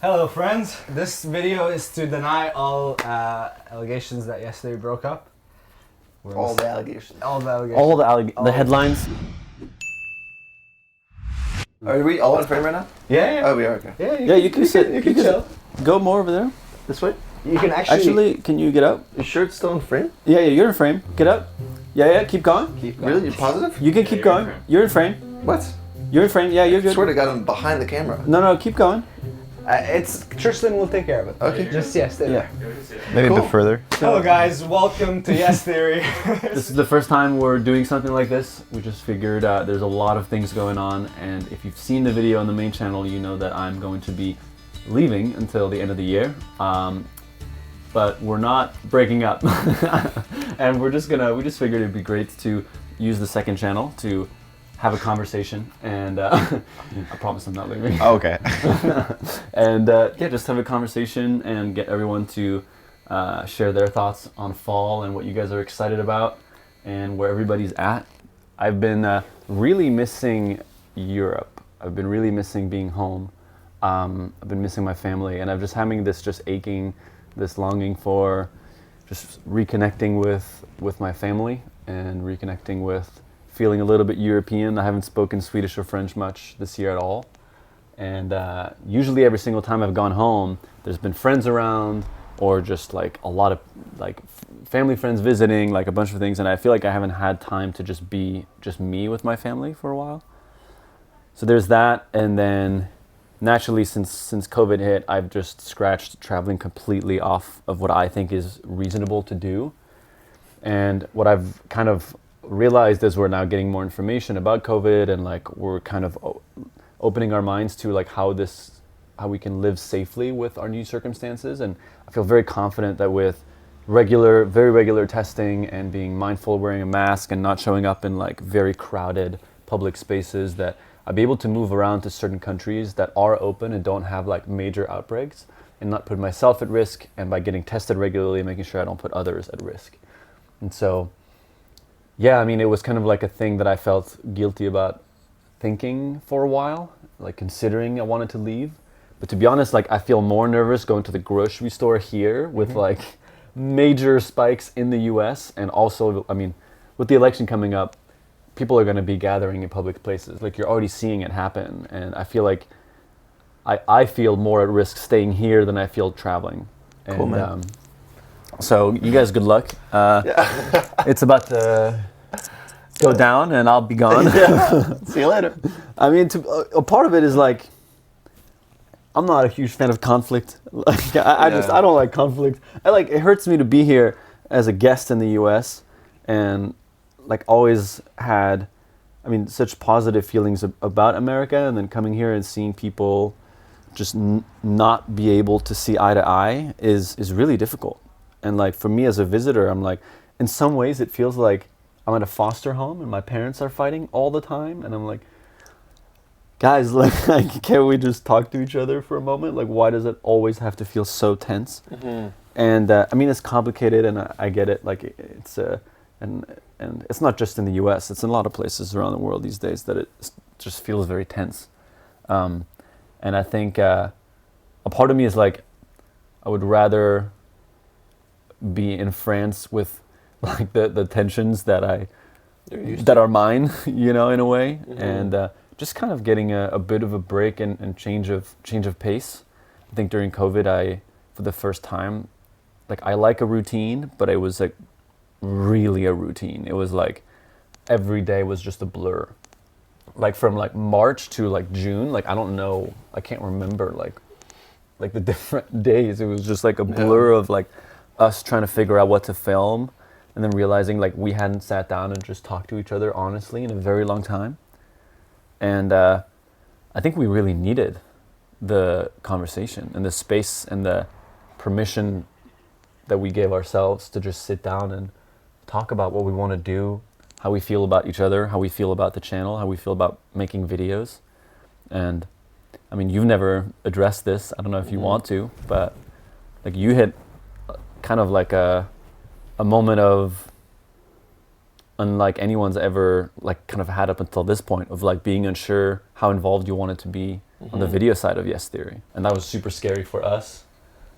Hello friends, this video is to deny all allegations that yesterday broke up. All the allegations. All the allegations. The headlines. Are we all in frame right now? Yeah. Oh, we are, okay. Yeah, You can sit. You can chill. Go more over there. This way? You can Actually, can you get up? Your shirt's still in frame? Yeah, you're in frame. Get up. Yeah, keep going. Really? You're positive? You can keep going. You're in frame. What? You're in frame. Yeah, you're I good. swear to God, I'm behind the camera. No, keep going. It's Tristan will take care of it. Okay. Just stay there. Maybe Cool. a bit further. Hello guys, welcome to Yes Theory. This is the first time we're doing something like this. We just figured there's a lot of things going on, and if you've seen the video on the main channel, you know that I'm going to be leaving until the end of the year. But we're not breaking up, and we just figured it'd be great to use the second channel to have a conversation, and I promise I'm not leaving. Oh, okay. And just have a conversation and get everyone to share their thoughts on fall and what you guys are excited about and where everybody's at. I've been really missing Europe. I've been really missing being home. I've been missing my family, and I'm just having this this longing for just reconnecting with my family and reconnecting with feeling a little bit European. I haven't spoken Swedish or French much this year at all. And usually every single time I've gone home, there's been friends around or just like a lot of like family friends visiting, like a bunch of things. And I feel like I haven't had time to just be just me with my family for a while. So there's that. And then naturally, since COVID hit, I've just scratched traveling completely off of what I think is reasonable to do. And what I've kind of realized as we're now getting more information about COVID and like we're kind of opening our minds to like how we can live safely with our new circumstances. And I feel very confident that with very regular testing and being mindful, wearing a mask and not showing up in like very crowded public spaces, that I'll be able to move around to certain countries that are open and don't have like major outbreaks and not put myself at risk, and by getting tested regularly, making sure I don't put others at risk. And so yeah, I mean, it was kind of like a thing that I felt guilty about thinking for a while, like considering I wanted to leave. But to be honest, like I feel more nervous going to the grocery store here with like major spikes in the US. And also, I mean, with the election coming up, people are going to be gathering in public places. Like you're already seeing it happen. And I feel like I feel more at risk staying here than I feel traveling. Cool, and, man. So you guys, good luck. It's about to go down and I'll be gone. See you later. I mean, a part of it is like, I'm not a huge fan of conflict. Like, I don't like conflict. It hurts me to be here as a guest in the US and like always had, I mean, such positive feelings about America, and then coming here and seeing people just not be able to see eye to eye is really difficult. And like for me as a visitor, I'm like, in some ways it feels like I'm at a foster home and my parents are fighting all the time. And I'm like, guys, like can't we just talk to each other for a moment? Like, why does it always have to feel so tense? Mm-hmm. And I mean, it's complicated, and I get it. Like it's and it's not just in the US, it's in a lot of places around the world these days that it just feels very tense. And I think a part of me is like, I would rather be in France with like the tensions that are mine, you know, in a way. Mm-hmm. And just kind of getting a bit of a break and change of pace. I think during COVID, for the first time, like I like a routine, but it was like really a routine. It was like every day was just a blur. Like from like March to like June, like I don't know, I can't remember like the different days. It was just like a blur of like us trying to figure out what to film, and then realizing like we hadn't sat down and just talked to each other honestly in a very long time. And I think we really needed the conversation and the space and the permission that we gave ourselves to just sit down and talk about what we want to do, how we feel about each other, how we feel about the channel, how we feel about making videos. And I mean, you've never addressed this. I don't know if you want to, but like you hit kind of like a moment of unlike anyone's ever like kind of had up until this point, of like being unsure how involved you wanted to be on the video side of Yes Theory, and that was super scary for us.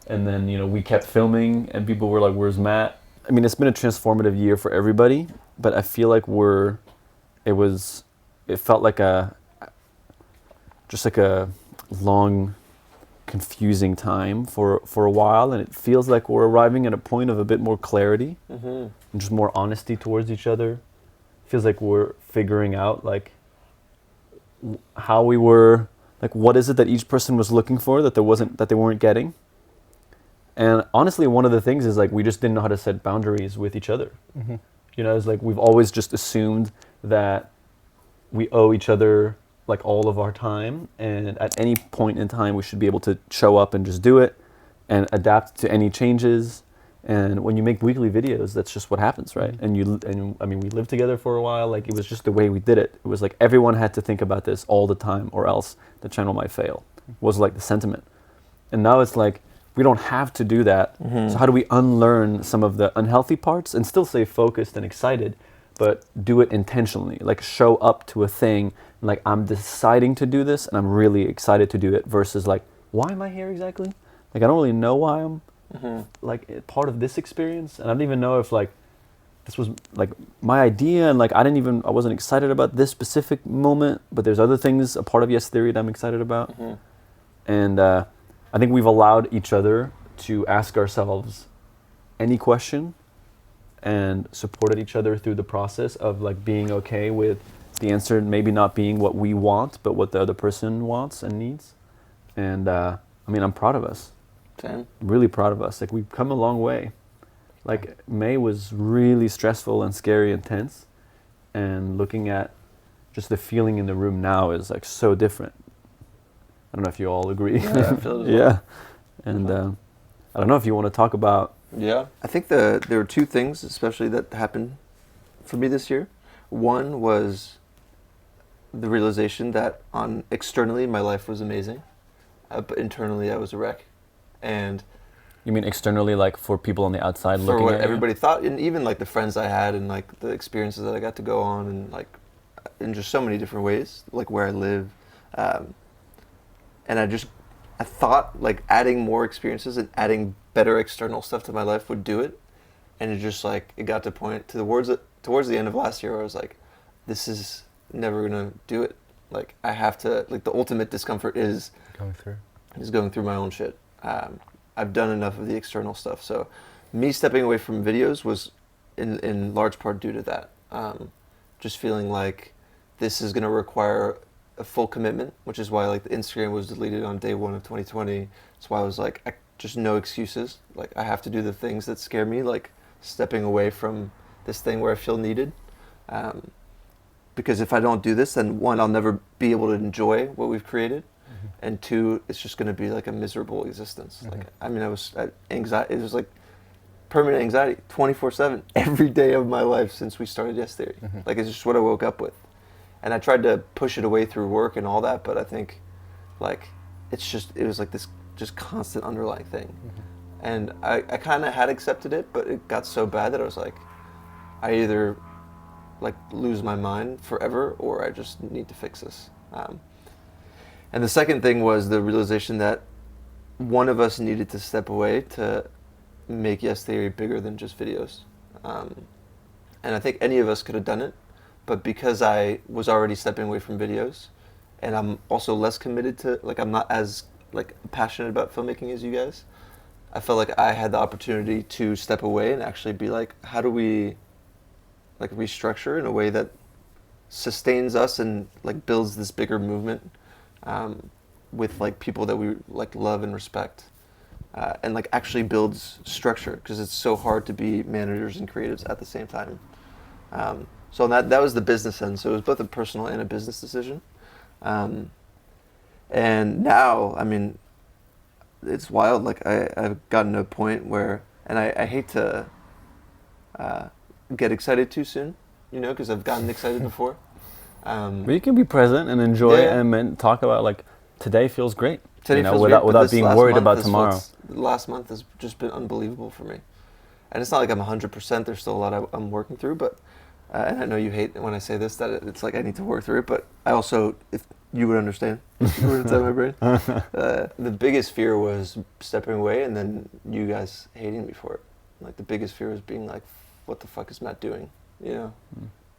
And then we kept filming, and people were like, "Where's Matt?" I mean, it's been a transformative year for everybody, but I feel like it felt like just like a long, confusing time for a while, and it feels like we're arriving at a point of a bit more clarity and just more honesty towards each other. Feels like we're figuring out like how we were, like what is it that each person was looking for that they weren't getting. And honestly, one of the things is like we just didn't know how to set boundaries with each other. It's like we've always just assumed that we owe each other like all of our time, and at any point in time we should be able to show up and just do it and adapt to any changes. And when you make weekly videos, that's just what happens, right? And I mean, we lived together for a while. Like it was just the way we did it. It was like everyone had to think about this all the time, or else the channel might fail. Was like the sentiment. And now it's like we don't have to do that. So how do we unlearn some of the unhealthy parts and still stay focused and excited, but do it intentionally? Like show up to a thing, like I'm deciding to do this and I'm really excited to do it, versus like, why am I here exactly? Like I don't really know why I'm like part of this experience, and I don't even know if like this was like my idea, and like I wasn't excited about this specific moment, but there's other things, a part of Yes Theory that I'm excited about. And I think we've allowed each other to ask ourselves any question and supported each other through the process of like being okay with the answer maybe not being what we want, but what the other person wants and needs. And I mean, I'm proud of us. Same. I'm really proud of us. Like we've come a long way. Like May was really stressful and scary and tense, and looking at just the feeling in the room now is like so different. I don't know if you all agree. Yeah, I feel it as well. Yeah. And I don't know if you want to talk about. Yeah. I think there were two things especially that happened for me this year. One was the realization that externally my life was amazing, but internally I was a wreck. And You mean externally, like for people on the outside for looking what at you? everybody thought, and even like the friends I had, and like the experiences that I got to go on, and like in just so many different ways, like where I live. And I thought like adding more experiences and adding better external stuff to my life would do it. And it got to the point towards the end of last year where I was like, this is never gonna do it. Like I have to, like the ultimate discomfort is going through my own shit. I've done enough of the external stuff. So me stepping away from videos was in large part due to that. Just feeling like this is gonna require a full commitment, which is why like the Instagram was deleted on day 1 of 2020. That's why I was like, just no excuses. Like I have to do the things that scare me, like stepping away from this thing where I feel needed. Because if I don't do this, then one, I'll never be able to enjoy what we've created. And two, it's just going to be like a miserable existence. Like, I mean, anxiety, it was like permanent anxiety 24/7 every day of my life since we started Yes Theory. Like it's just what I woke up with. And I tried to push it away through work and all that, but I think like it was like this just constant underlying thing. And I kind of had accepted it, but it got so bad that I was like, I either like lose my mind forever or I just need to fix this. And the second thing was the realization that one of us needed to step away to make Yes Theory bigger than just videos. And I think any of us could have done it. But because I was already stepping away from videos, and I'm also less committed to, like I'm not as like passionate about filmmaking as you guys, I felt like I had the opportunity to step away and actually be like, how do we like restructure in a way that sustains us and like builds this bigger movement with like people that we like love and respect, and like actually builds structure, because it's so hard to be managers and creatives at the same time. So that was the business end. So it was both a personal and a business decision. And now, I mean, it's wild. Like I've gotten to a point where, and I hate to get excited too soon, because I've gotten excited before. But you can be present and enjoy and talk about like today feels great. Today feels without great, being worried about tomorrow. Last month has just been unbelievable for me. And it's not like I'm 100%. There's still a lot I'm working through, but and I know you hate when I say this, that it's like I need to work through it. But I also, you would understand. You were inside my brain. The biggest fear was stepping away and then you guys hating me for it. Like the biggest fear was being like, what the fuck is Matt doing? You know,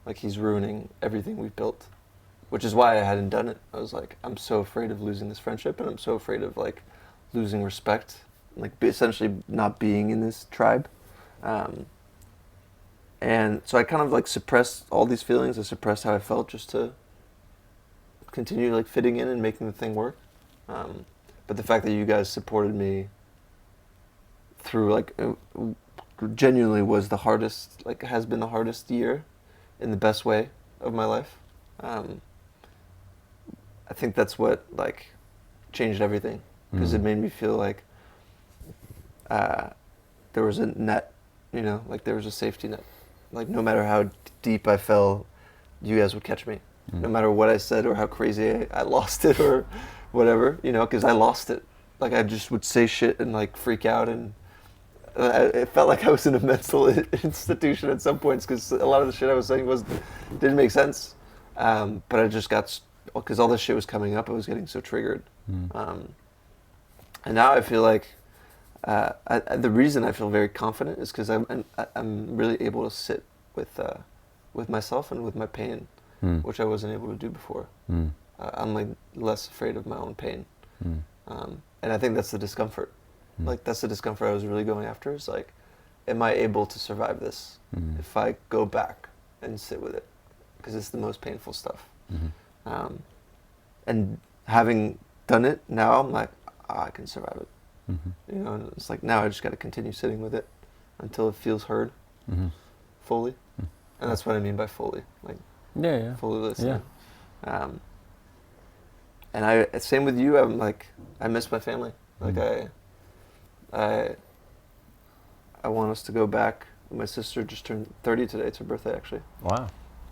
like he's ruining everything we've built, which is why I hadn't done it. I was like, I'm so afraid of losing this friendship, and I'm so afraid of like losing respect, like essentially not being in this tribe. And so I kind of like suppressed all these feelings. I suppressed how I felt just to continue like fitting in and making the thing work. But the fact that you guys supported me through like genuinely was the hardest, like has been the hardest year in the best way of my life. I think that's what like changed everything, because it made me feel like there was a net, you know, like there was a safety net. Like no matter how deep I fell, you guys would catch me. No matter what I said or how crazy I lost it or whatever, you know, because I lost it. Like I just would say shit and like freak out, and it felt like I was in a mental institution at some points, because a lot of the shit I was saying didn't make sense. But I just got, because all this shit was coming up, I was getting so triggered. And now I feel like the reason I feel very confident is because I'm really able to sit with myself and with my pain, which I wasn't able to do before. I'm like less afraid of my own pain, and I think that's the discomfort. Like that's the discomfort I was really going after. Is like, am I able to survive this if I go back and sit with it? Because it's the most painful stuff. And having done it, now I'm like, I can survive it. You know, and it's like now I just got to continue sitting with it until it feels heard fully, and that's what I mean by fully, like fully listening. And I same with you. I'm like, I miss my family. Like I want us to go back. My sister just turned 30 today. It's her birthday, actually. Wow.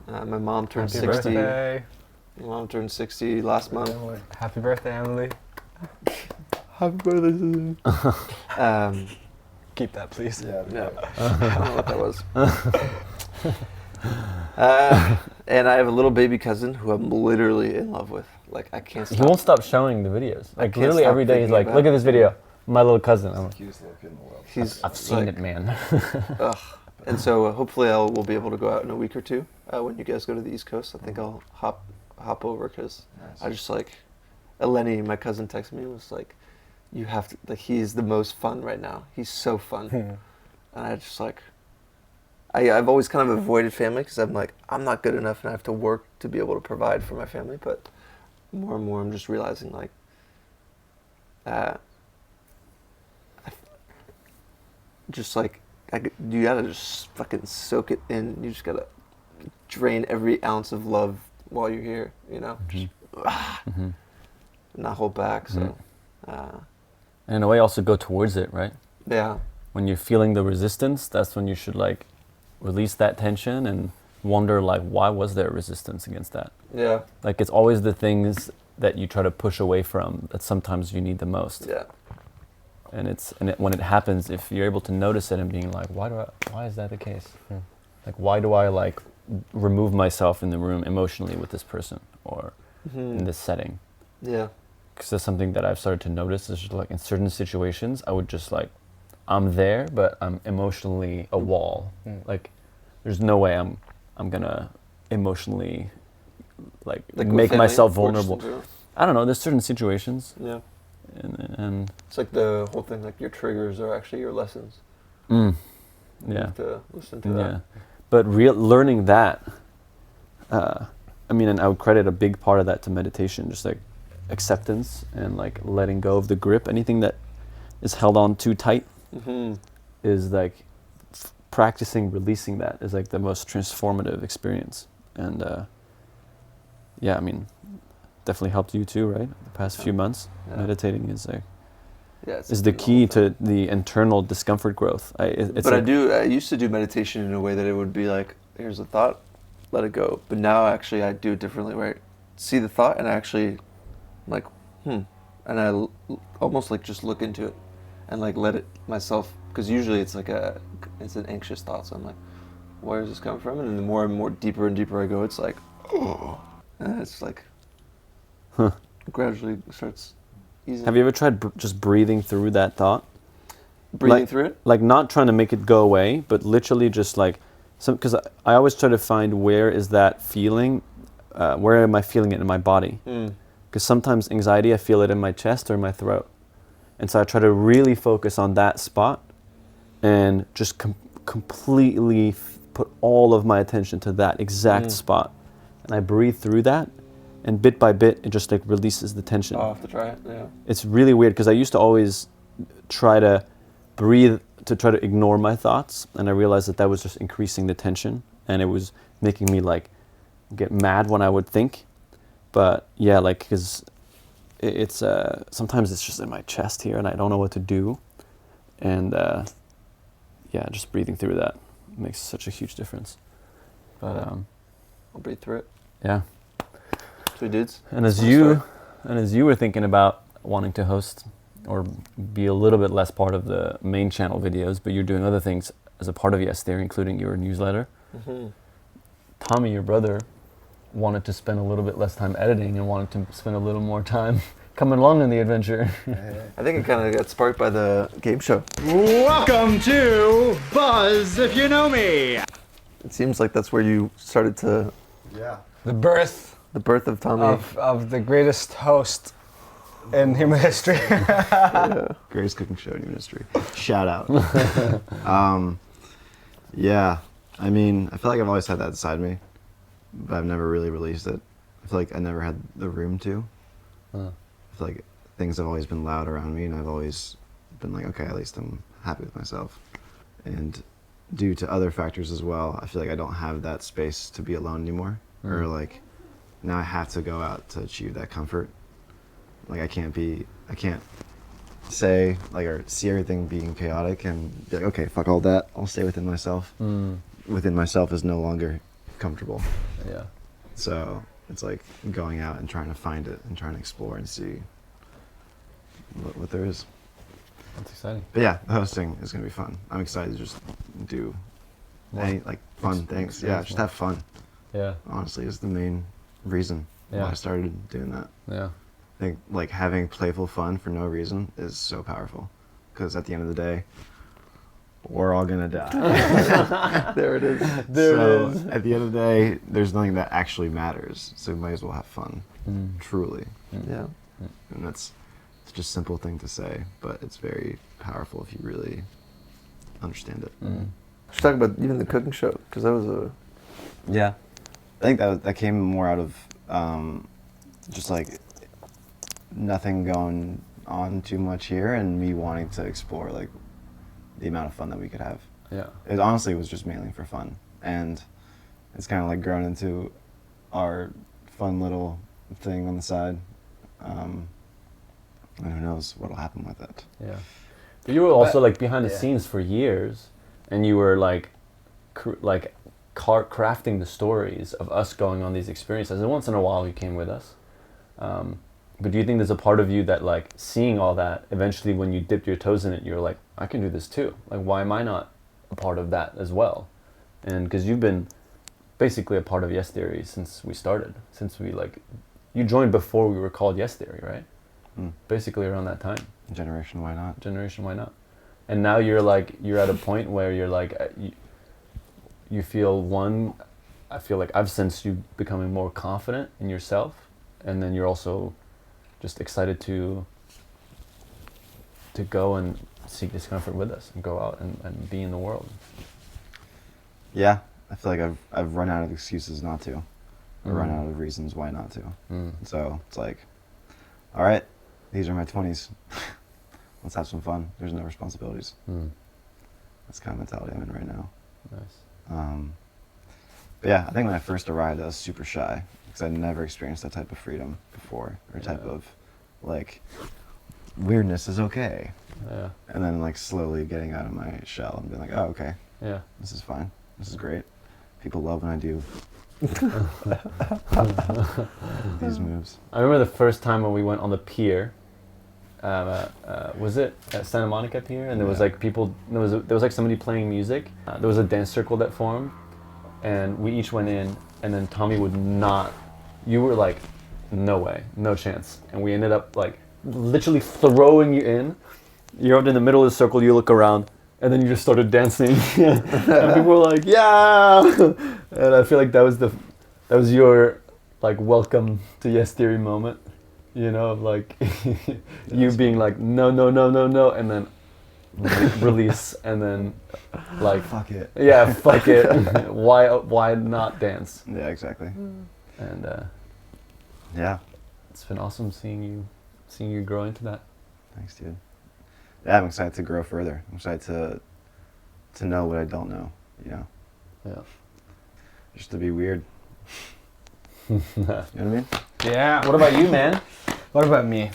My mom turned Happy 60. birthday. My mom turned 60 last month. Happy birthday, Emily. Happy birthday, Susan. Keep that, please. Yeah. I don't know what that was. And I have a little baby cousin who I'm literally in love with. Like, I can't stop. He won't stop showing the videos. Like, literally every day he's like, thinking look at this video. My little cousin. I'm like, Cutest little kid in the world. I've seen it, man. Ugh. And so hopefully we'll be able to go out in a week or two when you guys go to the East Coast. I think I'll hop over, because Nice. I just like, Eleni, my cousin, texted me and was like, you have to, like, he's the most fun right now. He's so fun. And I just like, I've always kind of avoided family because I'm like, I'm not good enough and I have to work to be able to provide for my family. But more and more I'm just realizing like, just like, you gotta just fucking soak it in. You just gotta drain every ounce of love while you're here, you know? Just not hold back, so. And in a way also go towards it, right? Yeah. When you're feeling the resistance, that's when you should like release that tension and wonder like, why was there resistance against that? Yeah. Like it's always the things that you try to push away from that sometimes you need the most. Yeah. And when it happens, if you're able to notice it and being like, why is that the case? Like, why do I like remove myself in the room emotionally with this person or in this setting? Yeah. Because that's something that I've started to notice is just like in certain situations, I would just like, I'm there, but I'm emotionally a wall. Like, there's no way I'm gonna emotionally like make myself vulnerable. I don't know. There's certain situations. Yeah. And it's like the whole thing. Like your triggers are actually your lessons. Yeah. You have to listen to that. Yeah. But learning that. I mean, and I would credit a big part of that to meditation, just like acceptance and like letting go of the grip. Anything that is held on too tight is like practicing releasing that is like the most transformative experience. And yeah, I mean, definitely helped you too, right? The past few months, meditating is like is the key to the internal discomfort growth. I used to do meditation in a way that it would be like, here's a thought, let it go. But now actually I do it differently, where I see the thought and I actually like, and I almost like just look into it and like let it myself, because usually it's like it's an anxious thought. So I'm like, where is this coming from? And then the more and more deeper and deeper I go, it's like, oh, and it's like, gradually starts easing. Have you ever tried just breathing through that thought? Breathing through it? Like not trying to make it go away, but literally just like, because I always try to find where is that feeling, where am I feeling it in my body? Because sometimes anxiety, I feel it in my chest or in my throat. And so I try to really focus on that spot and just completely put all of my attention to that exact spot. And I breathe through that, and bit by bit, it just like releases the tension. I'll have to try it, yeah. It's really weird because I used to always try to breathe to try to ignore my thoughts, and I realized that was just increasing the tension, and it was making me like get mad when I would think. But yeah, like because it's sometimes it's just in my chest here, and I don't know what to do, and yeah, just breathing through that makes such a huge difference. But I'll breathe through it. Yeah. Sweet dudes. And as you were thinking about wanting to host or be a little bit less part of the main channel videos, but you're doing other things as a part of Yes Theory, including your newsletter. Tommy, your brother, wanted to spend a little bit less time editing and wanted to spend a little more time coming along in the adventure. I think it kind of got sparked by the game show. Welcome to Buzz If You Know Me. It seems like that's where you started to... Yeah. The birth The birth of Tommy. of the greatest host in human history. Greatest cooking show in human history. Shout out. Yeah. I mean, I feel like I've always had that inside me, but I've never really released it. I feel like I never had the room to. I feel like things have always been loud around me, and I've always been like, okay, at least I'm happy with myself. And due to other factors as well, I feel like I don't have that space to be alone anymore. Or like, now I have to go out to achieve that comfort. Like I can't say like or see everything being chaotic and be like, okay, fuck all that. I'll stay within myself. Within myself is no longer comfortable. Yeah. So it's like going out and trying to find it and trying to explore and see what there is. That's exciting. But yeah, the hosting is gonna be fun. I'm excited to just do any like fun things. Yeah, just have fun. Yeah. Honestly, is the main reason why I started doing that. Yeah. I think like having playful fun for no reason is so powerful, because at the end of the day, we're all gonna die. There it is. So at the end of the day, there's nothing that actually matters. So we might as well have fun, truly. Yeah. And it's just a simple thing to say, but it's very powerful if you really understand it. Let's talk about even the cooking show, because that was a... Yeah. I think that came more out of just like nothing going on too much here, and me wanting to explore like the amount of fun that we could have. Yeah. It honestly was just mainly for fun, and it's kind of like grown into our fun little thing on the side. And who knows what'll happen with it. Yeah. But you were also like behind the scenes for years, and you were like crafting the stories of us going on these experiences. And once in a while you came with us. But do you think there's a part of you that like seeing all that, eventually when you dipped your toes in it, you're like, I can do this too. Like, why am I not a part of that as well? And because you've been basically a part of Yes Theory since we started, you joined before we were called Yes Theory, right? Basically around that time. Generation Why Not. Generation Why Not. And now you're at a point where you're like, you feel I feel like I've sensed you becoming more confident in yourself, and then you're also just excited to go and seek discomfort with us and go out and be in the world. Yeah, I feel like I've run out of excuses not to. I've run out of reasons why not to. So it's like, all right, these are my 20s. Let's have some fun. There's no responsibilities. That's the kind of mentality I'm in right now. Nice. But yeah, I think when I first arrived, I was super shy because I'd never experienced that type of freedom before, or type of like weirdness is okay. Yeah. And then like slowly getting out of my shell and being like, oh, okay, Yeah. this is fine. This is great. People love when I do these moves. I remember the first time when we went on the pier. Was it at Santa Monica Pier? And there was like people. There was like somebody playing music. There was a dance circle that formed, and we each went in. And then Tommy would not. You were like no way, no chance. And we ended up like literally throwing you in. You're out in the middle of the circle, you look around, and then you just started dancing. And people were like, yeah! And I feel like that was your like welcome to Yes Theory moment. You know, like you being like, no, no, no, no, no, and then release, and then like, Fuck it. yeah, fuck it. Why not dance? Yeah, exactly. And Yeah. it's been awesome seeing you grow into that. Thanks, dude. Yeah, I'm excited to grow further. I'm excited to know what I don't know, you know? Yeah. Just to be weird. You know what I mean? Yeah. What about you, man? What about me?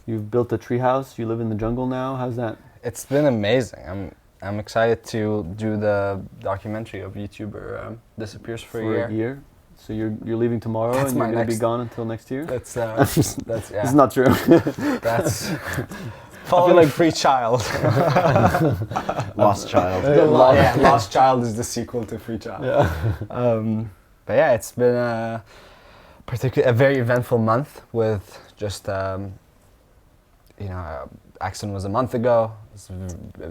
You've built a treehouse. You live in the jungle now. How's that? It's been amazing. I'm excited to do the documentary of YouTuber disappears for a year. So you're leaving tomorrow, That's and you're my gonna be next- gone until next year. That's yeah. It's not true. That's following like free child. Lost child. Lost Child is the sequel to Free Child. Yeah. But yeah, it's been a very eventful month with just accident was a month ago. It's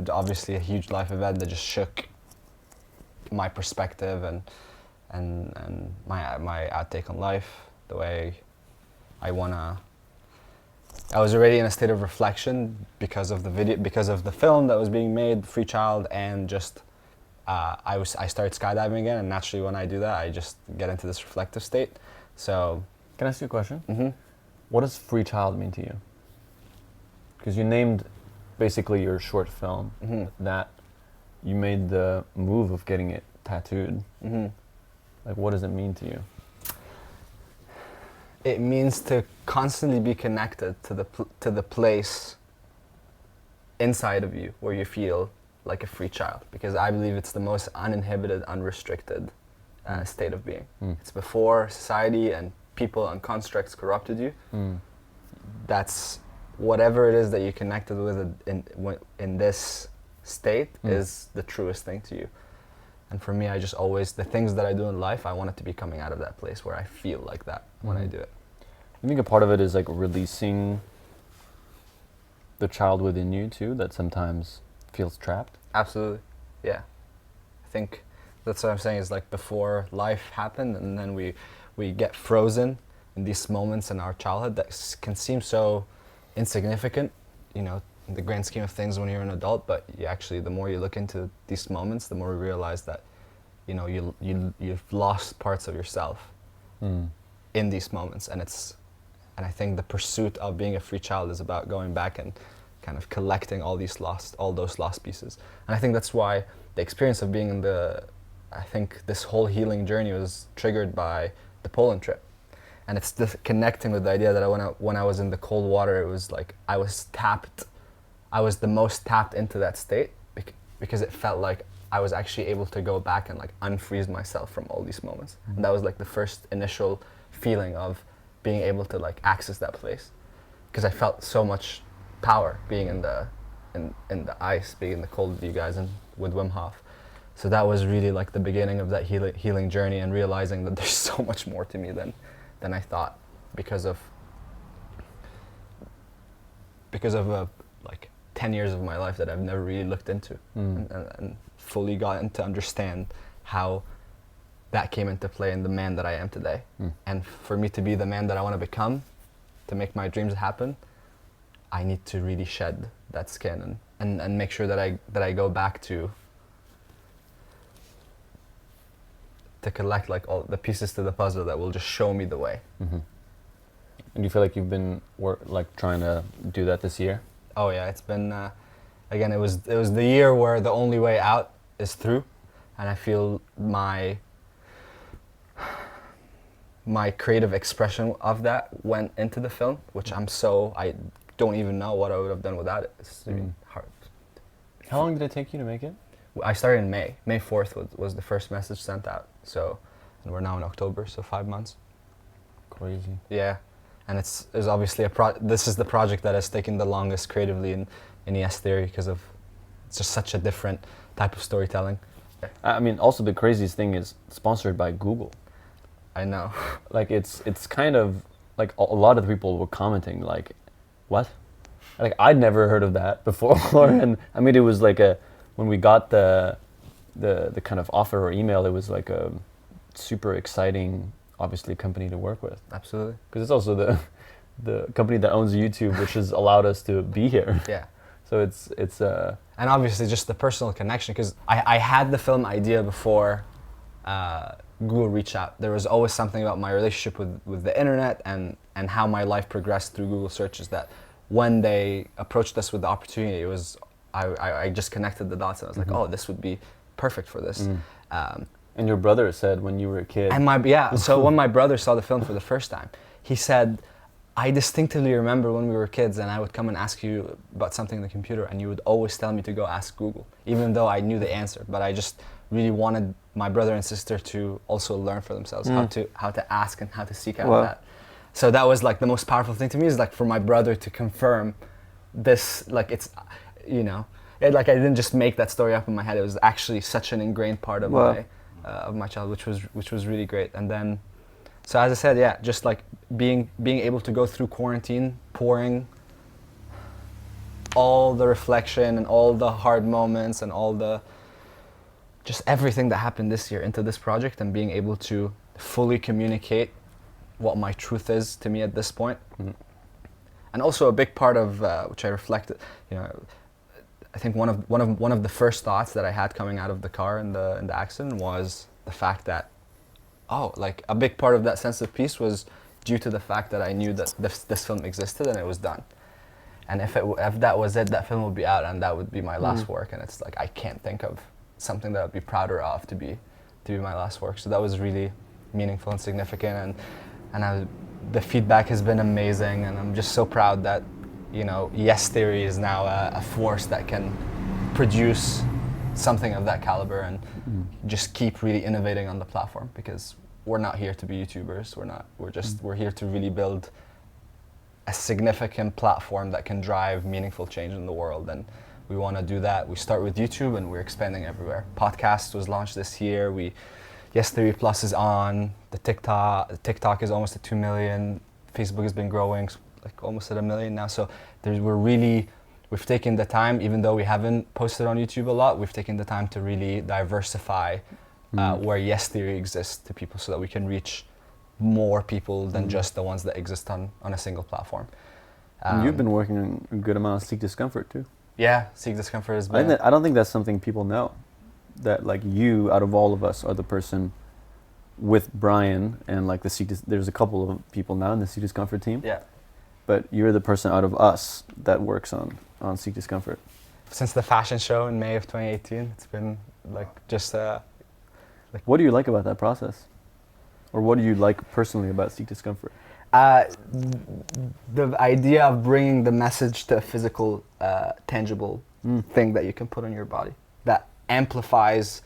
obviously a huge life event that just shook my perspective and my outtake on life, the way I was already in a state of reflection because of the film that was being made, Free Child, and just I started skydiving again, and naturally when I do that, I just get into this reflective state. So, Can I ask you a question? mm-hmm. What does Free Child mean to you? Because you named basically your short film that you made the move of getting it tattooed. Mm-hmm. Like, what does it mean to you? It means to constantly be connected to the place inside of you where you feel like a free child, because I believe it's the most uninhibited, unrestricted state of being. It's before society and people and constructs corrupted you. That's whatever it is that you connected with in this state is the truest thing to you. And for me, I just always, the things that I do in life, I want it to be coming out of that place where I feel like that when I do it. I think a part of it is like releasing the child within you too, that sometimes feels trapped. Absolutely, yeah. I think that's what I'm saying is like before life happened, and then we get frozen in these moments in our childhood that can seem so insignificant, you know, in the grand scheme of things when you're an adult, but you actually, the more you look into these moments, the more you realize that, you know, you've lost parts of yourself in these moments, and I think the pursuit of being a free child is about going back and kind of collecting all those lost pieces. And I think that's why the experience of being I think this whole healing journey was triggered by the Poland trip. And it's this connecting with the idea that when I was in the cold water, it was like I was the most tapped into that state because it felt like I was actually able to go back and like unfreeze myself from all these moments. And that was like the first initial feeling of being able to like access that place, because I felt so much power being in the ice, being in the cold with you guys and with Wim Hof. So that was really like the beginning of that healing journey, and realizing that there's so much more to me than I thought, because of like 10 years of my life that I've never really looked into and fully gotten to understand how that came into play in the man that I am today. And for me to be the man that I want to become, to make my dreams happen, I need to really shed that skin and make sure that I go back to collect like all the pieces to the puzzle that will just show me the way. And you feel like you've been trying to do that this year? Oh yeah, it's been again, it was the year where the only way out is through, and I feel my creative expression of that went into the film, which I don't even know what I would have done without it. It's really hard. How long did it take you to make it? I started in May 4th was the first message sent out, so, and we're now in October, so 5 months. Crazy. Yeah, and it's obviously this is the project that has taken the longest creatively in Yes Theory, because of it's just such a different type of storytelling. I mean, also the craziest thing is sponsored by Google. I know. Like it's kind of like a lot of the people were commenting like, what? Like I'd never heard of that before. And I mean, it was like when we got the kind of offer or email, it was like a super exciting, obviously, company to work with. Absolutely. Because it's also the company that owns YouTube, which has allowed us to be here. Yeah. So it's and obviously just the personal connection, because I had the film idea before Google reached out. There was always something about my relationship with the internet and how my life progressed through Google searches that when they approached us with the opportunity, it was I just connected the dots and I was like, oh, this would be perfect for this. And your brother said when you were a kid. And so when my brother saw the film for the first time, he said, I distinctively remember when we were kids and I would come and ask you about something on the computer and you would always tell me to go ask Google, even though I knew the answer. But I just really wanted my brother and sister to also learn for themselves how to ask and how to seek out that. So that was like the most powerful thing to me, is like for my brother to confirm this, like it's, you know, like I didn't just make that story up in my head. It was actually such an ingrained part of my childhood, which was really great. And then, so as I said, yeah, just like being able to go through quarantine, pouring all the reflection and all the hard moments and all the, just everything that happened this year into this project, and being able to fully communicate what my truth is to me at this point. And also a big part of which I reflected, you know, I think one of the first thoughts that I had coming out of the car in the accident was the fact that, like a big part of that sense of peace was due to the fact that I knew that this film existed and it was done. And if that was it, that film would be out and that would be my last work. And it's like I can't think of something that I'd be prouder of to be my last work. So that was really meaningful and significant. And the feedback has been amazing, and I'm just so proud that, you know, Yes Theory is now a force that can produce something of that caliber and just keep really innovating on the platform, because we're not here to be YouTubers. We're here to really build a significant platform that can drive meaningful change in the world, and we want to do that. We start with YouTube and we're expanding everywhere. Podcast was launched this year. Yes Theory Plus is on. The TikTok is almost at 2 million. Facebook has been growing, like almost at 1 million now. So we've taken the time, even though we haven't posted on YouTube a lot, we've taken the time to really diversify where Yes Theory exists to people, so that we can reach more people than just the ones that exist on a single platform. You've been working on a good amount of Seek Discomfort too. Yeah, Seek Discomfort has been... I don't think that's something people know. That like you, out of all of us, are the person with Brian and like there's a couple of people now in the Seek Discomfort team. Yeah. But you're the person out of us that works on Seek Discomfort. Since the fashion show in May of 2018, it's been like just What do you like about that process? Or what do you like personally about Seek Discomfort? The idea of bringing the message to a physical, tangible thing that you can put on your body, that amplifies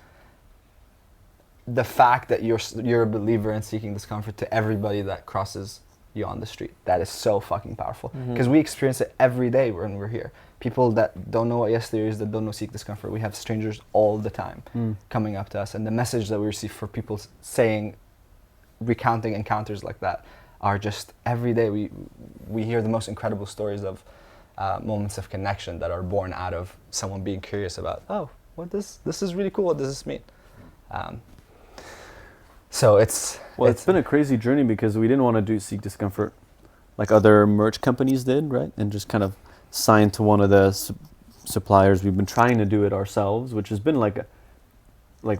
the fact that you're a believer in seeking discomfort to everybody that crosses you on the street. That is so fucking powerful, because we experience it every day when we're here. People that don't know what Yes Theory is, that don't know Seek Discomfort, we have strangers all the time coming up to us, and the message that we receive for people recounting encounters like that are just every day. We hear the most incredible stories of moments of connection that are born out of someone being curious about, this is really cool, what does this mean? So it's been a crazy journey, because we didn't want to do Seek Discomfort like other merch companies did, right? And just kind of sign to one of the suppliers. We've been trying to do it ourselves, which has been like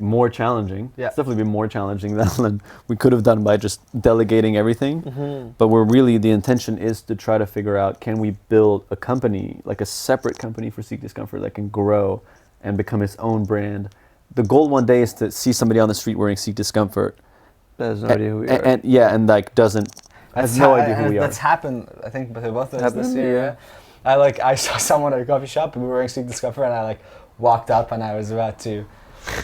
more challenging. Yeah. It's definitely been more challenging than we could have done by just delegating everything. But the intention is to try to figure out, can we build a company, like a separate company for Seek Discomfort, that can grow and become its own brand. The goal one day is to see somebody on the street wearing Seek Discomfort. That has no idea who we are. And like has no idea who we are. That's happened, I think, with both of us this year. Yeah. I saw someone at a coffee shop and we were wearing Seek Discomfort, and I like walked up and I was about to,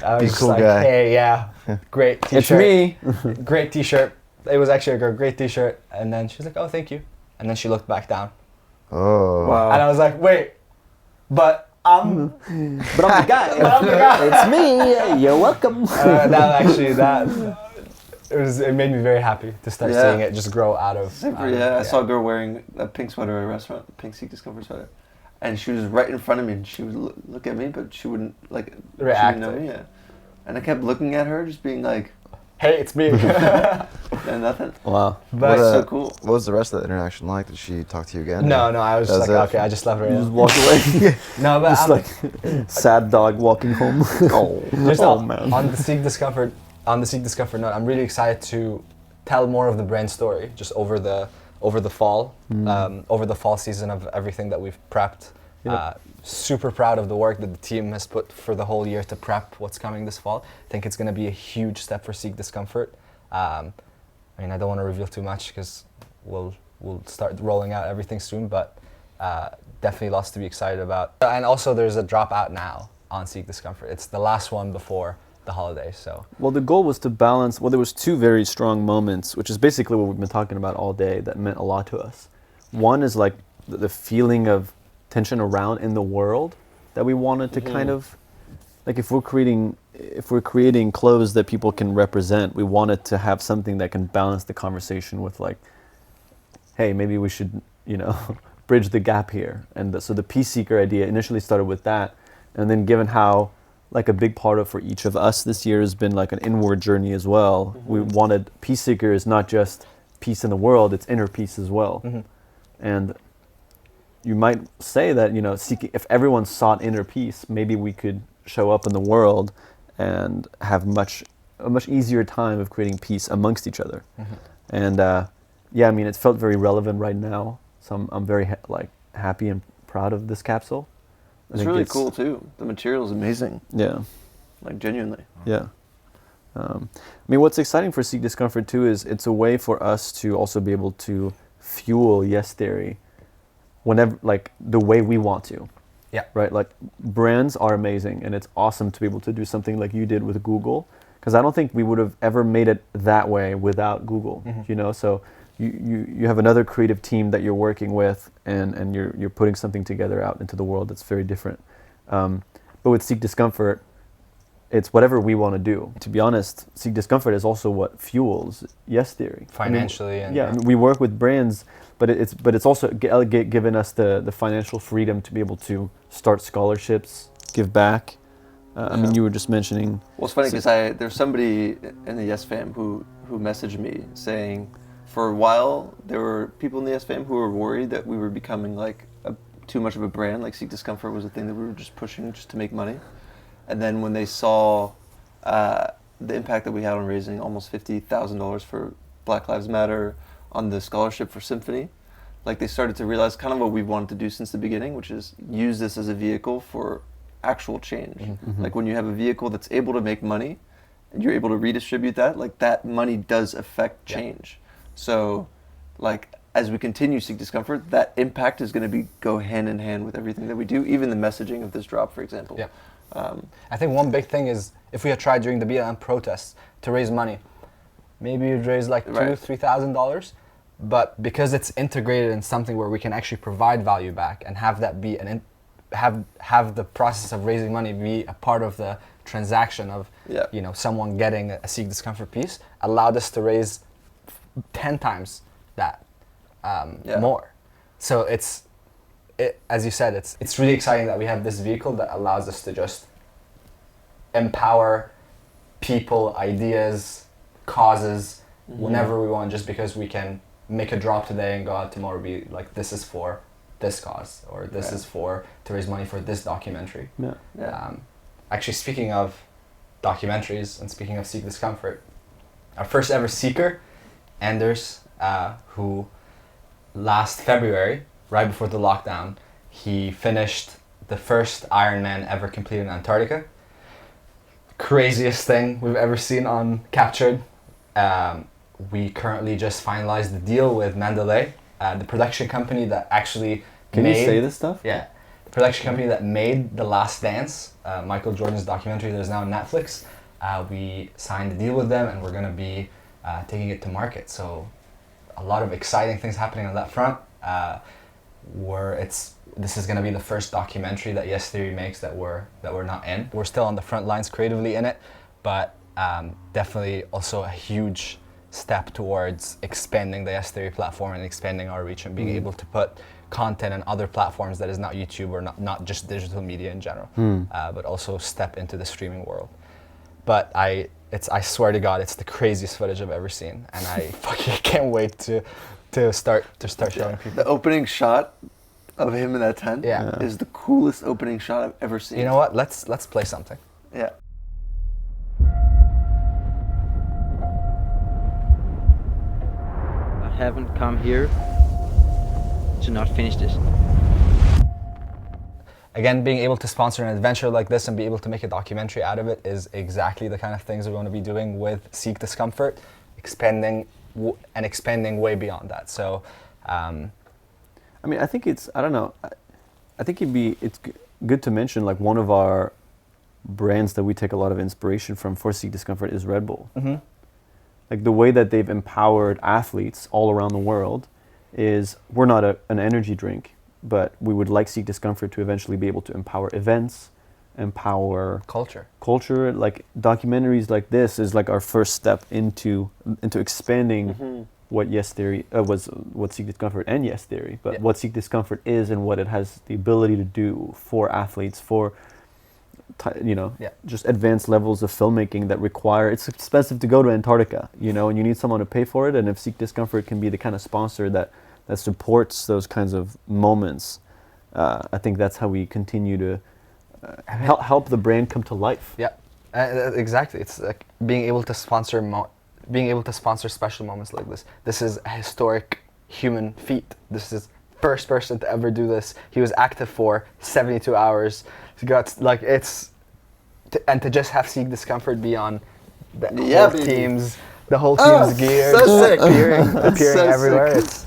I was Be just cool like, guy. hey, yeah, great t-shirt. It's me. Great t-shirt. It was actually a great t-shirt. And then she was like, oh, thank you. And then she looked back down. Oh. Wow. And I was like, wait, but I'm the guy. I'm the guy. It's me. You're welcome. That it made me very happy to start Yeah. seeing it just grow out of. I saw a girl wearing a pink sweater at a restaurant, a pink Seek Discomfort sweater, and she was right in front of me, and she would look at me, but she wouldn't like React. She didn't know me, yeah. And I kept looking at her, just being like, Hey, it's me. and nothing. Wow. But That's so cool. What was the rest of the interaction like? Did she talk to you again? no, I was just That like, was it? okay, I just left her. You just In. walk away. No, but Just like sad dog walking home. Just Oh, on, man. on the Seek Discomfort note, I'm really excited to tell more of the brand story just over the fall, over the fall season of everything that we've prepped. Yep. Super proud of the work that the team has put for the whole year to prep what's coming this fall. I think it's going to be a huge step for Seek Discomfort. I mean, I don't want to reveal too much because we'll start rolling out everything soon, but definitely lots to be excited about. And also, there's a drop out now on Seek Discomfort. It's the last one before the holidays, so. Well, the goal was to balance. Well, there was two very strong moments, which is basically what we've been talking about all day. That meant a lot to us. One is like the feeling of tension around in the world that we wanted to kind of, like if we're creating clothes that people can represent, we wanted to have something that can balance the conversation with like, hey, maybe we should, bridge the gap here. And so the peace seeker idea initially started with that, and then given how like a big part of for each of us this year has been like an inward journey as well. We wanted peace seeker is not just peace in the world, it's inner peace as well. And you might say that, seeking, if everyone sought inner peace, maybe we could show up in the world and have a much easier time of creating peace amongst each other. And yeah, I mean, it felt very relevant right now. So I'm very happy and proud of this capsule. I It's think really cool too. The material is amazing. Yeah. Like genuinely. Yeah. I mean, what's exciting for Seek Discomfort too is it's a way for us to also be able to fuel Yes Theory whenever, like the way we want to. Yeah. Right? Like brands are amazing, and it's awesome to be able to do something like you did with Google, because I don't think we would have ever made it that way without Google, So you have another creative team that you're working with, and you're putting something together out into the world that's very different. But with Seek Discomfort, it's whatever we want to do. To be honest, Seek Discomfort is also what fuels Yes Theory. Financially, I mean, we work with brands, but it's also given us the financial freedom to be able to start scholarships, give back. I mean, you were just mentioning. Well, it's funny because there's somebody in the Yes fam who messaged me saying, for a while there were people in the Yes fam who were worried that we were becoming like too much of a brand. Like Seek Discomfort was a thing that we were just pushing just to make money. And then when they saw the impact that we had on raising almost $50,000 for Black Lives Matter on the scholarship for Symphony, like they started to realize kind of what we've wanted to do since the beginning, which is use this as a vehicle for actual change. Like when you have a vehicle that's able to make money and you're able to redistribute that, like that money does affect change. So like as we continue Seek Discomfort, that impact is going to go hand in hand with everything that we do, even the messaging of this drop, for example. Yeah. I think one big thing is if we had tried during the BLM protests to raise money, maybe you'd raise like $2,000-$3,000, but because it's integrated in something where we can actually provide value back and have that be have the process of raising money be a part of the transaction of someone getting a Seek Discomfort piece, allowed us to raise 10 times that more. So as you said, it's really exciting that we have this vehicle that allows us to just empower people, ideas, causes, whenever we want, just because we can make a drop today and go out tomorrow be like, this is for this cause, or this is to raise money for this documentary. Actually, speaking of documentaries and speaking of Seek Discomfort, our first ever seeker, Anders, who last February, right before the lockdown, he finished the first Ironman ever completed in Antarctica. Craziest thing we've ever seen on Captured. We currently just finalized the deal with Mandalay, the production company that actually Can you say this stuff? Yeah. The production company that made The Last Dance, Michael Jordan's documentary that is now on Netflix. We signed a deal with them, and we're going to be taking it to market. So a lot of exciting things happening on that front. This is going to be the first documentary that Yes Theory makes that we're not in. We're still on the front lines creatively in it, but definitely also a huge step towards expanding the Yes Theory platform and expanding our reach and being able to put content on other platforms that is not YouTube or not just digital media in general, but also step into the streaming world. But I swear to God, it's the craziest footage I've ever seen, and I fucking can't wait to start showing people. The opening shot of him in that tent is the coolest opening shot I've ever seen. You know what? Let's play something. Yeah. I haven't come here to not finish this. Again, being able to sponsor an adventure like this and be able to make a documentary out of it is exactly the kind of things we're going to be doing with Seek Discomfort, expanding way beyond that. So, I mean, I think it's, I don't know, I think it's good to mention, like, one of our brands that we take a lot of inspiration from for Seek Discomfort is Red Bull. mm-hmm. Like, the way that they've empowered athletes all around the world is, we're not an energy drink, but we would like Seek Discomfort to eventually be able to empower events, empower culture. Like, documentaries like this is like our first step into expanding what Yes Theory what Seek Discomfort and Yes Theory, but what Seek Discomfort is and what it has the ability to do for athletes, for just advanced levels of filmmaking that require, it's expensive to go to Antarctica, and you need someone to pay for it, and if Seek Discomfort can be the kind of sponsor that supports those kinds of moments, I think that's how we continue to help the brand come to life. Yeah, exactly. It's like being able to sponsor special moments like this. This is a historic human feat. This is first person to ever do this. He was active for 72 hours. He got like and to just have Seek Discomfort be on the whole team's gear, so sick. appearing So everywhere. sick. It's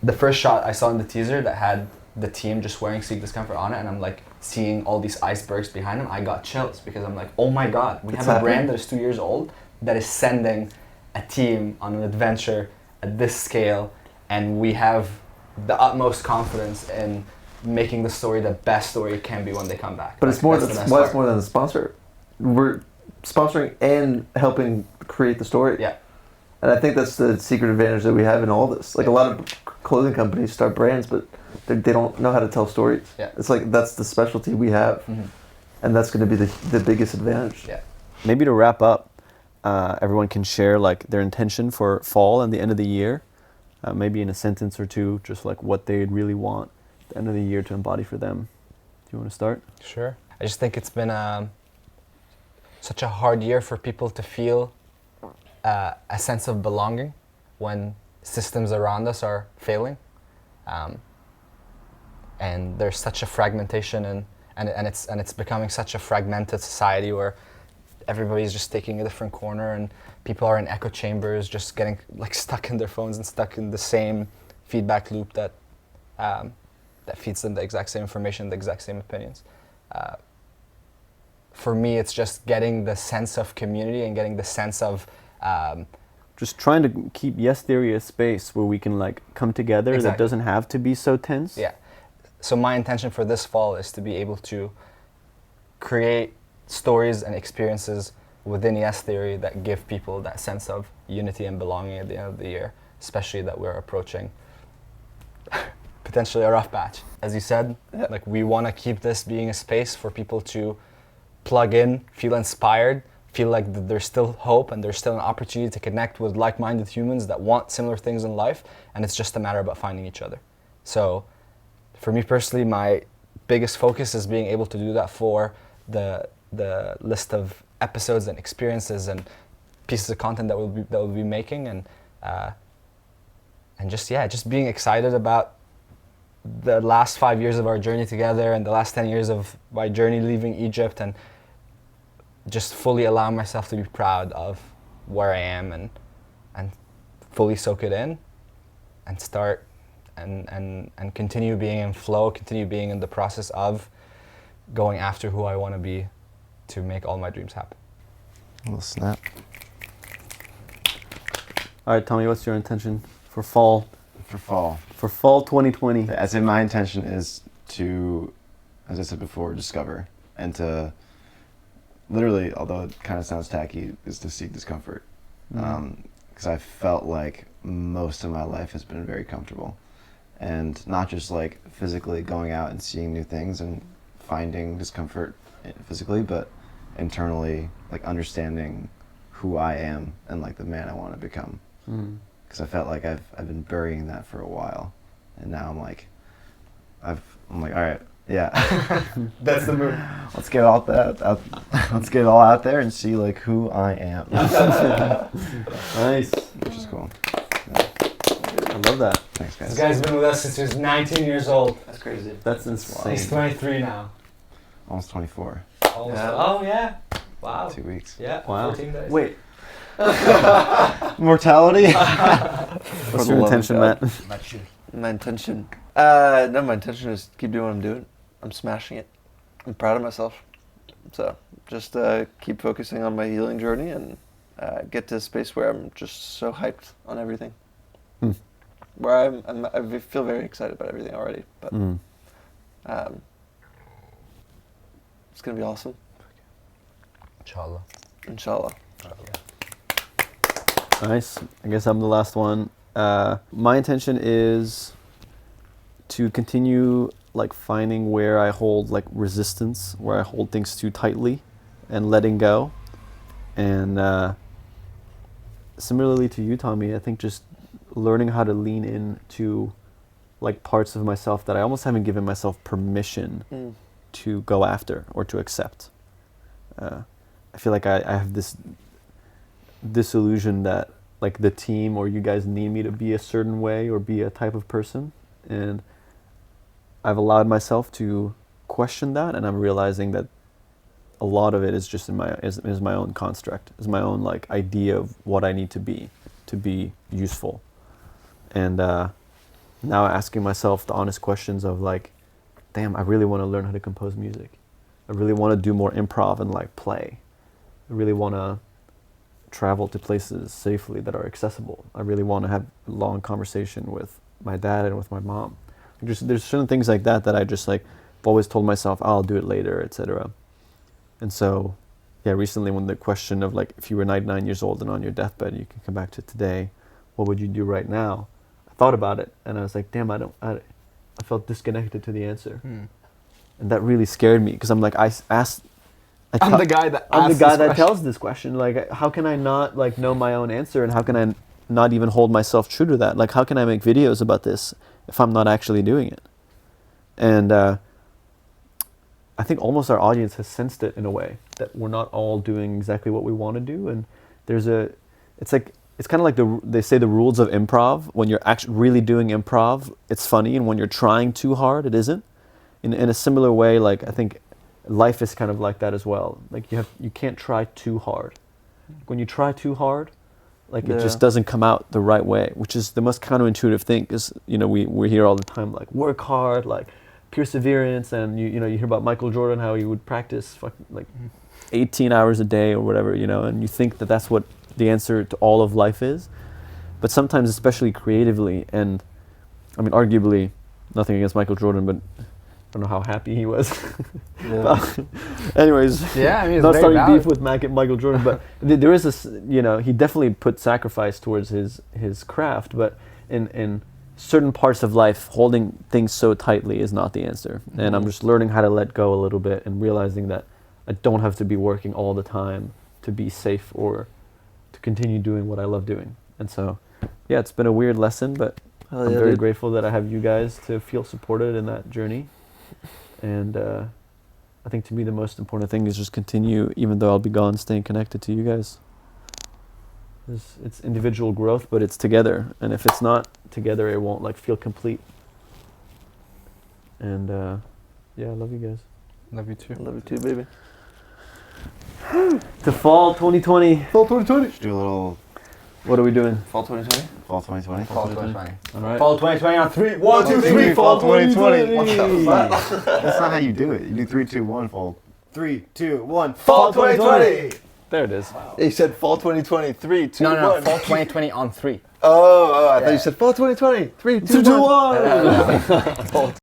the first shot I saw in the teaser that had the team just wearing Seek Discomfort on it, and I'm like seeing all these icebergs behind them. I got chills because I'm like, oh my God, we have a brand that is 2 years old that is sending a team on an adventure at this scale, and we have the utmost confidence in making the story the best story it can be when they come back. But it's more than a sponsor. We're sponsoring and helping create the story. Yeah. And I think that's the secret advantage that we have in all this. Like, a lot of clothing companies start brands, but they don't know how to tell stories. Yeah. It's like, that's the specialty we have. Mm-hmm. And that's going to be the biggest advantage. Yeah. Maybe to wrap up, everyone can share like their intention for fall and the end of the year, maybe in a sentence or two, just like what they'd really want the end of the year to embody for them. Do you want to start? Sure. I just think it's been such a hard year for people to feel a sense of belonging when systems around us are failing, and there's such a fragmentation and it's becoming such a fragmented society where everybody's just taking a different corner and people are in echo chambers, just getting like stuck in their phones and stuck in the same feedback loop that feeds them the exact same information, the exact same opinions. For me, it's just getting the sense of community and getting the sense of just trying to keep Yes Theory a space where we can like come together that doesn't have to be so tense. Yeah. So my intention for this fall is to be able to create stories and experiences within Yes Theory that give people that sense of unity and belonging at the end of the year, especially that we're approaching potentially a rough patch. As you said, like we want to keep this being a space for people to plug in, feel inspired, feel like there's still hope and there's still an opportunity to connect with like-minded humans that want similar things in life, and it's just a matter about finding each other. So for me personally, my biggest focus is being able to do that for the list of episodes and experiences and pieces of content that we'll be making, and just being excited about the last 5 years of our journey together and the last 10 years of my journey leaving Egypt, and just fully allow myself to be proud of where I am and fully soak it in and start and continue being in flow, continue being in the process of going after who I want to be to make all my dreams happen. A little snap. All right, Tommy, what's your intention for fall? For fall. For fall 2020. As in, my intention is to, as I said before, discover and to literally, although it kind of sounds tacky, is to seek discomfort. because I felt like most of my life has been very comfortable, and not just like physically going out and seeing new things and finding discomfort physically, but internally, like understanding who I am and like the man I want to become. Because I felt like I've been burying that for a while, and now I'm like, all right, yeah, that's the move. Let's get all that. Let's get it all out there and see like who I am. Nice. Which is cool. I love that. Thanks, guys. This guy's been with us since he was 19 years old. That's crazy. That's insane. He's 23 now. Almost 24. Almost. Yeah. Oh yeah. Wow. 2 weeks. Yeah. Wow. 14 days. Wait, Mortality. what's your intention, Matt? Not you. My intention. No, my intention is to keep doing what I'm doing. I'm smashing it. I'm proud of myself. So just keep focusing on my healing journey and get to a space where I'm just so hyped on everything. Where I feel very excited about everything already. But it's gonna be awesome. Inshallah. Inshallah. Nice. I guess I'm the last one. My intention is to continue like finding where I hold like resistance, where I hold things too tightly, and letting go. And similarly to you, Tommy, I think just learning how to lean into like parts of myself that I almost haven't given myself permission to go after or to accept. I feel like I have this disillusion that like the team or you guys need me to be a certain way or be a type of person, and I've allowed myself to question that, and I'm realizing that a lot of it is just in is my own construct, is my own like idea of what I need to be useful. And now asking myself the honest questions of like, damn, I really want to learn how to compose music. I really want to do more improv and like play. I really want to travel to places safely that are accessible. I really want to have a long conversation with my dad and with my mom. There's certain things like that that I just like I've always told myself I'll do it later, etc. And so, yeah, recently when the question of like if you were 99 years old and on your deathbed, you can come back to today, what would you do right now? I thought about it and I was like, damn, I felt disconnected to the answer. And that really scared me because I'm like, I'm the guy that tells this question. Like, how can I not like know my own answer, and how can I not even hold myself true to that? Like, how can I make videos about this if I'm not actually doing it? And I think almost our audience has sensed it in a way that we're not all doing exactly what we want to do. And it's kind of like they say the rules of improv. When you're actually really doing improv, it's funny, and when you're trying too hard, it isn't. In a similar way, like I think life is kind of like that as well. Like you can't try too hard. When you try too hard, like it just doesn't come out the right way, which is the most counterintuitive thing. Because we hear all the time like work hard, like perseverance, and you hear about Michael Jordan, how he would practice like 18 hours a day or whatever, and you think that that's what the answer to all of life is. But sometimes, especially creatively, and I mean arguably nothing against Michael Jordan, but I don't know how happy he was. But anyways, yeah, I mean, not starting beef with Michael Jordan, but there is this, he definitely put sacrifice towards his craft, but in certain parts of life, holding things so tightly is not the answer. And I'm just learning how to let go a little bit and realizing that I don't have to be working all the time to be safe or to continue doing what I love doing. And so, yeah, it's been a weird lesson, but I'm very grateful that I have you guys to feel supported in that journey. And I think to me the most important thing is just continue, even though I'll be gone, staying connected to you guys. It's individual growth, but it's together. And if it's not together, it won't like feel complete. And yeah, I love you guys. Love you too. I love you too, baby. To fall 2020. Fall 2020. Just do a little What are we doing? Fall 2020. fall 2020. Fall 2020. All right. Fall 2020 on 3. 1, 2, 3. Fall 2020. What the fuck? That's not how you do it. You do 3, 2, 1. Fall. 3, 2, 1. Fall 2020. There it is. He said fall 2020. 3, 2, 1. No, fall 2020 on 3. Oh, I thought you said fall 2020. 3, 2, 1.